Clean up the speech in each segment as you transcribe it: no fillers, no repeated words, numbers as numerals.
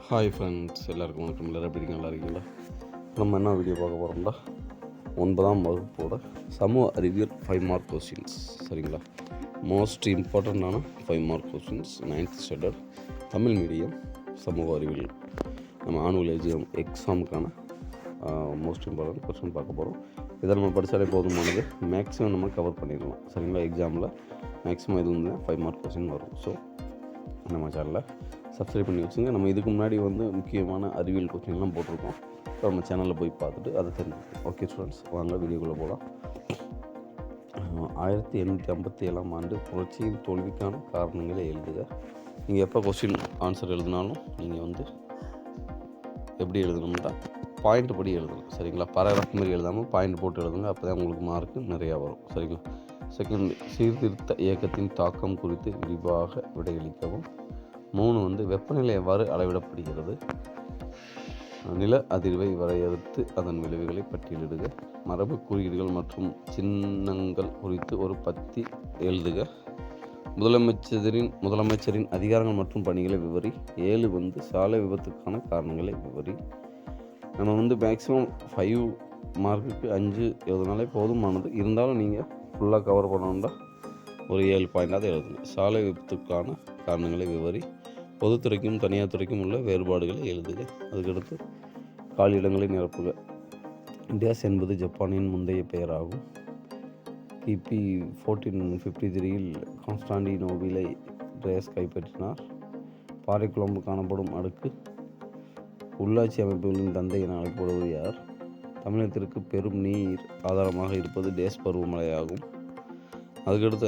Hi friends, எல்லாருக்கும் வணக்கம். எல்லோரும் எப்படி நல்லா இருக்கீங்களா? நம்ம என்ன வீடியோ பார்க்க போகிறோம்னா 9ஆம் வகுப்போட சமூக அறிவியல் 5 மார்க் கொஸ்டின்ஸ். சரிங்களா? மோஸ்ட் இம்பார்ட்டண்ட்டான 5 mark questions 9th standard Tamil medium சமூக அறிவியல் நம்ம ஆனுவல் எக்ஸாமுக்கான மோஸ்ட் இம்பார்ட்டன்ட் கொஸ்டின் பார்க்க போகிறோம். இதை நம்ம படித்தாலே போதுமானது. மேக்ஸிமம் நம்ம கவர் பண்ணிடலாம். சரிங்களா? எக்ஸாமில் மேக்ஸிமம் இது வந்து 5 மார்க் கொஸ்டின் வரும். ஸோ நம்ம சேனலில் சப்ஸ்கிரைப் பண்ணி வச்சுங்க. நம்ம இதுக்கு முன்னாடி முக்கியமான அறிவியல் கொஸ்டின்லாம் போட்டிருக்கோம். ஸோ நம்ம சேனலில் போய் பார்த்துட்டு அதை தெரிஞ்சுக்கணும். ஓகே ஸ்டூடெண்ட்ஸ், வாங்க வீடியோக்குள்ளே போகலாம். 1857ஆம் ஆண்டு புரட்சியின் தோல்விக்கான காரணங்களை எழுதுக. நீங்கள் எப்போ கொஸ்டின் ஆன்சர் எழுதினாலும் நீங்கள் எப்படி எழுதணும்னா பாயிண்ட் படி எழுதணும். சரிங்களா? பேராகிராஃப் மாதிரி எழுதாமல் பாயிண்ட் போட்டு எழுதுங்க. அப்போ தான் உங்களுக்கு மார்க்கு நிறையா வரும். சரிங்களா? செகண்ட், சீர்திருத்த இயக்கத்தின் தாக்கம் குறித்து விரிவாக விடையளிக்கவும். 3 வெப்பநிலை எவ்வாறு அளவிடப்படுகிறது? நில அதிர்வை வரையறுத்து அதன் விளைவுகளை பட்டியலிடுக. மரபு குறியீடுகள் மற்றும் சின்னங்கள் குறித்து ஒரு பத்தி எழுதுக. முதலமைச்சரின் அதிகாரங்கள் மற்றும் பணிகளை விவரி. 7 சாலை விபத்துக்கான காரணங்களை விவரி. நம்ம மேக்ஸிமம் 5 மார்க்குக்கு 5 எழுதினாலே போதுமானது. இருந்தாலும் நீங்கள் ஃபுல்லாக கவர் பண்ணணுன்னா ஒரு 7 பாயிண்டாவது எழுதுங்க. சாலை விபத்துக்கான காரணங்களை விவரி. பொதுத்துறைக்கும் தனியார் துறைக்கும் உள்ள வேறுபாடுகளை எழுதுக. அதுக்கடுத்து காலியிடங்களை நிரப்புக. இண்டியாஸ் என்பது ஜப்பானின் முந்தைய பெயராகும். கிபி 1453 கான்ஸ்டாண்டினோபிளை ரேஸ் கைப்பற்றினார். பாறைக்குழம்பு காணப்படும் அடுக்கு உள்ளாட்சி அமைப்புகளின் தந்தை என அழைக்கப்படுவது யார்? தமிழகத்திற்கு பெரும் நீர் ஆதாரமாக இருப்பது டேஸ் பருவமழையாகும். அதுக்கடுத்து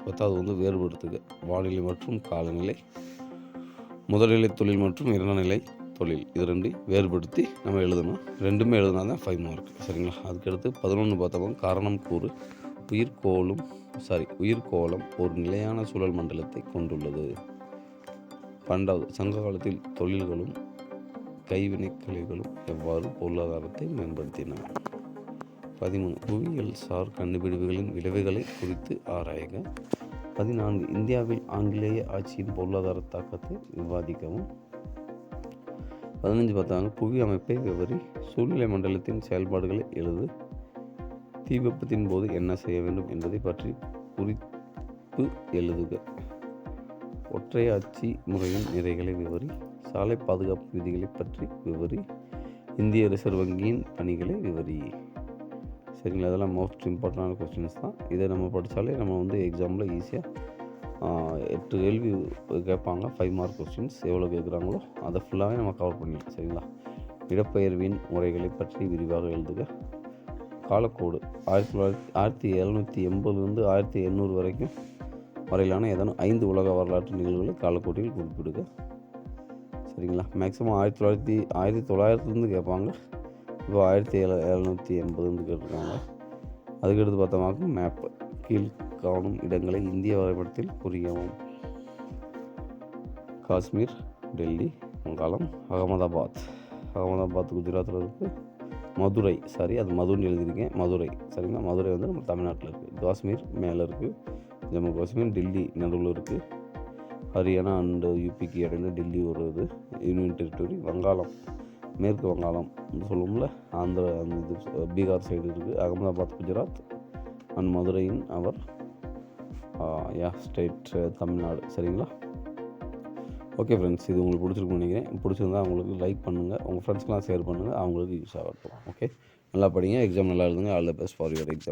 10வது வேறுபடுத்துக. வானிலை மற்றும் காலநிலை, முதல்நிலை தொழில் மற்றும் இரண்டாம் தொழில், இது 2 வேறுபடுத்தி நம்ம எழுதணும். 2மே எழுதினா தான் 5 மார்க். சரிங்களா? அதுக்கடுத்து 11 பார்த்தோம். காரணம் கூறு. உயிர்கோளம் ஒரு நிலையான சூழல் மண்டலத்தை கொண்டுள்ளது. 12வது சங்க காலத்தில் தொழில்களும் கைவினைக்கலைகளும் எவ்வாறு பொருளாதாரத்தை மேம்படுத்தின? 13 புவியியல் சார் கண்டுபிடிப்புகளின் விளைவுகளை குறித்து ஆராய்க. 14 இந்தியாவில் ஆங்கிலேய ஆட்சியின் பொருளாதார தாக்கத்தை விவாதிக்கவும். 15 பார்த்தாங்க. புவி அமைப்பை விவரி. சூழ்நிலை மண்டலத்தின் செயல்பாடுகளை எழுது. தீ விபத்தின் போது என்ன செய்ய வேண்டும் என்பதை பற்றி குறிப்பு எழுதுக. ஒற்றையாட்சி முறையின் நிறைகளை விவரி. சாலை பாதுகாப்பு விதிகளை பற்றி விவரி. இந்திய ரிசர்வ் வங்கியின் பணிகளை விவரி. சரிங்களா? இதெல்லாம் மோஸ்ட் இம்பார்ட்டண்டான கொஸ்டின்ஸ் தான். இதை நம்ம படித்தாலே நம்ம எக்ஸாமில் ஈஸியாக 8 கேள்வி கேட்பாங்க. 5 மார்க் கொஸ்டின்ஸ் எவ்வளோ கேட்குறாங்களோ அதை ஃபுல்லாகவே நம்ம கவர் பண்ணிடலாம். சரிங்களா? இடப்பெயர்வின் முறைகளை பற்றி விரிவாக எழுதுக. காலக்கோடு 1780 1800 வரையிலான ஏதாவது 5 உலக வரலாற்று நிகழ்வுகளை காலக்கோட்டில் குறிப்பிடுக. சரிங்களா? மேக்ஸிமம் 1900 கேட்பாங்க. இப்போ 1780 கேட்டிருக்காங்க. அதுக்கடுத்து பார்த்தோம்னா மேப். கீழ் காணும் இடங்களை இந்திய வரைபடத்தில் குறிக்கவும். காஷ்மீர், டெல்லி, வங்காளம், அகமதாபாத் குஜராத்தில் இருக்குது. மதுரை, அது மதுன்னு எழுதியிருக்கேன், மதுரை. சரிங்களா? மதுரை நம்ம தமிழ்நாட்டில் இருக்குது. காஷ்மீர் மேலே இருக்குது. ஜம்மு காஷ்மீர், டெல்லி நடுவில் இருக்குது. ஹரியானா அண்டு யூபிக்கு இடையில டெல்லி ஒரு யூனியன் டெரிட்டரி. வங்காளம், மேற்கு வங்காளம் சொல்லுவோம்ல, பீகார் சைடு இருக்குது. அகமதாபாத் குஜராத் அண்ட் மதுரையின் ஸ்டேட் தமிழ்நாடு. சரிங்களா? ஓகே ஃப்ரெண்ட்ஸ், இது உங்களுக்கு பிடிச்சிருக்குன்னு நினைக்கிறேன். பிடிச்சிருந்தா அவங்களுக்கு லைக் பண்ணுங்கள், உங்கள் ஃப்ரெண்ட்ஸ்க்கெலாம் ஷேர் பண்ணுங்கள், அவங்களுக்கு யூஸ் ஆகட்டும். ஓகே, நல்லா படிங்க, எக்ஸாம் நல்லா எழுதுங்க. All the best for your exam.